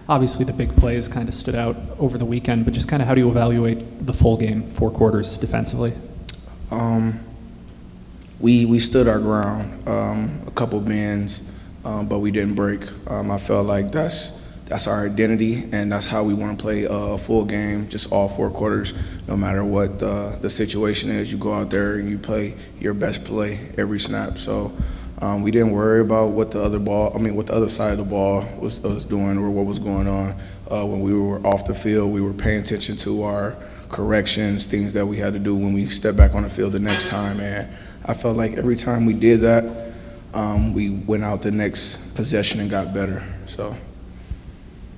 Obviously, the big plays kind of stood out over the weekend, but just kind of how do you evaluate the full game, 4 quarters defensively? We stood our ground, a couple bends, but we didn't break. I felt like that's our identity, and that's how we want to play a full game, just all 4 quarters, no matter what the situation is. You go out there and you play your best play every snap. So we didn't worry about what the other side of the ball was doing or what was going on. When we were off the field, we were paying attention to our corrections, things that we had to do when we stepped back on the field the next time. And I felt like every time we did that, we went out the next possession and got better. So.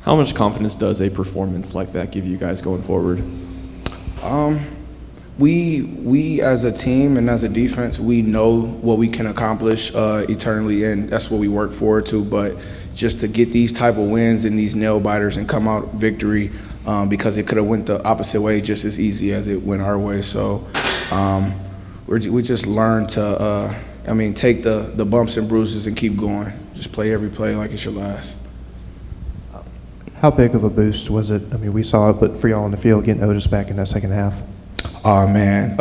How much confidence does a performance like that give you guys going forward? We as a team and as a defense, we know what we can accomplish eternally, and that's what we work forward to. But just to get these type of wins and these nail biters and come out victory, because it could have went the opposite way just as easy as it went our way. So we just learned to, take the bumps and bruises and keep going. Just play every play like it's your last. How big of a boost was it? I mean, we saw it, but for y'all on the field, getting Otis back in that second half. Oh man,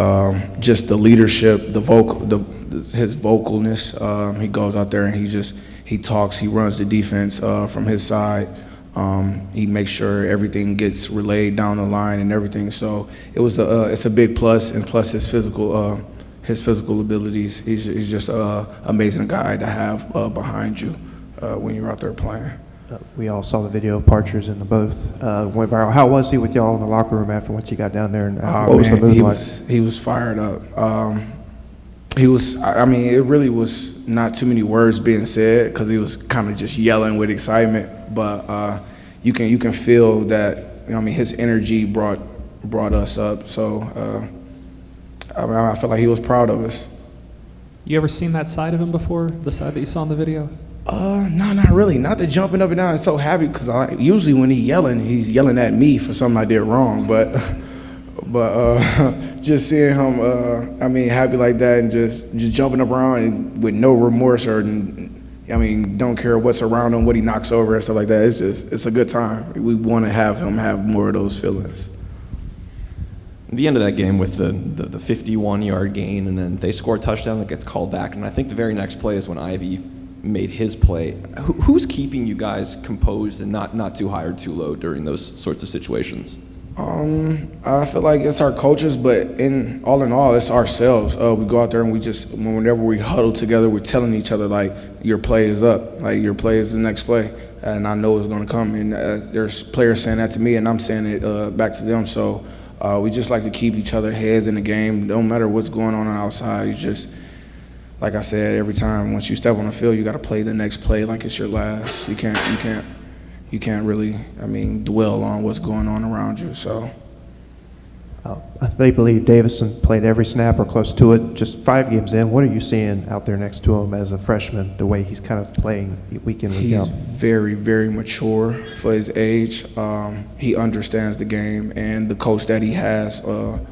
just the leadership, his vocalness. He goes out there and he talks. He runs the defense from his side. He makes sure everything gets relayed down the line and everything. So it's a big plus, and plus his physical abilities. He's just an amazing guy to have behind you when you're out there playing. We all saw the video of Parchers in the both went viral. How was he with y'all in the locker room after once he got down there? And what was the mood like? He was fired up. It really was not too many words being said because he was kind of just yelling with excitement. But you can feel that. His energy brought us up. So I feel like he was proud of us. You ever seen that side of him before? The side that you saw in the video? No, not really. Not the jumping up and down and so happy, because usually when he's yelling at me for something I did wrong. But just seeing him, happy like that and just jumping up around and with no remorse or, don't care what's around him, what he knocks over and stuff like that. It's a good time. We want to have him have more of those feelings. The end of that game with the 51-yard gain, and then they score a touchdown that gets called back, and I think the very next play is when Ivy made his play. Who's keeping you guys composed and not too high or too low during those sorts of situations? I feel like it's our coaches, but in all, it's ourselves. We go out there and whenever we huddle together, we're telling each other, like, your play is up, like, your play is the next play, and I know it's going to come. And there's players saying that to me, and I'm saying it back to them. So we just like to keep each other heads in the game. No matter what's going on outside, like I said, every time once you step on the field, you got to play the next play like it's your last. You can't really, dwell on what's going on around you. So. They believe Davison played every snap or close to it. Just 5 games in, what are you seeing out there next to him as a freshman? The way he's kind of playing week in, week out. He's very, very mature for his age. He understands the game, and the coach that he has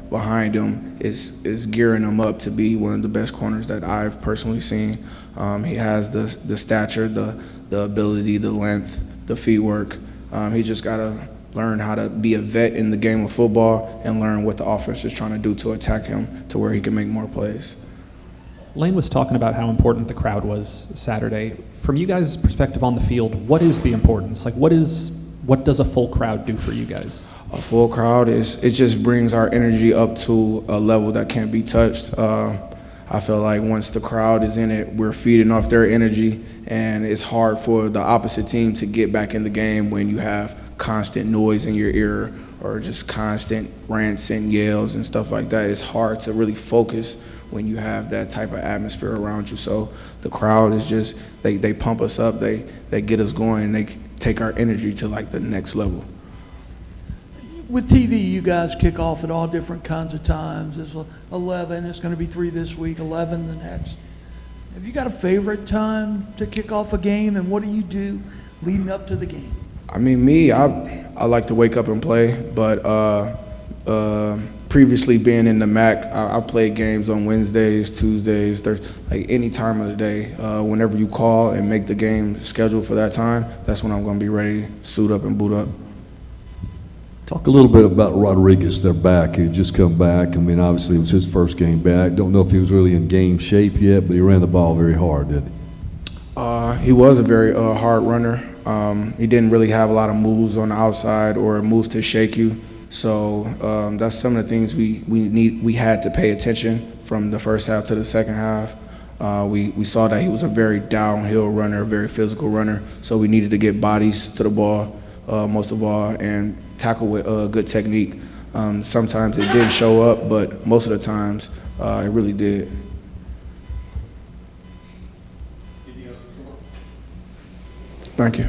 behind him is gearing him up to be one of the best corners that I've personally seen. He has the stature, the ability, the length, the feet work. He just got to learn how to be a vet in the game of football and learn what the offense is trying to do to attack him to where he can make more plays. Lane was talking about how important the crowd was Saturday. From you guys' perspective on the field, what is the importance? Like, what does a full crowd do for you guys? A full crowd it just brings our energy up to a level that can't be touched. I feel like once the crowd is in it, we're feeding off their energy, and it's hard for the opposite team to get back in the game when you have constant noise in your ear or just constant rants and yells and stuff like that. It's hard to really focus when you have that type of atmosphere around you. So the crowd is just, they pump us up, they get us going, and they take our energy to like the next level. With TV, you guys kick off at all different kinds of times. There's 11, it's going to be 3 this week, 11 the next. Have you got a favorite time to kick off a game, and what do you do leading up to the game? I like to wake up and play, but previously being in the MAC, I played games on Wednesdays, Tuesdays, Thursdays, like any time of the day. Whenever you call and make the game scheduled for that time, that's when I'm going to be ready to suit up and boot up. Talk a little bit about Rodriguez, their back. He had just come back. I mean, obviously it was his first game back. Don't know if he was really in game shape yet, but he ran the ball very hard, didn't he? He was a very hard runner. He didn't really have a lot of moves on the outside or moves to shake you. So that's some of the things we had to pay attention from the first half to the second half. We saw that he was a very downhill runner, a very physical runner. So we needed to get bodies to the ball, most of all, and tackle with good technique. Sometimes it didn't show up, but most of the times it really did. Thank you.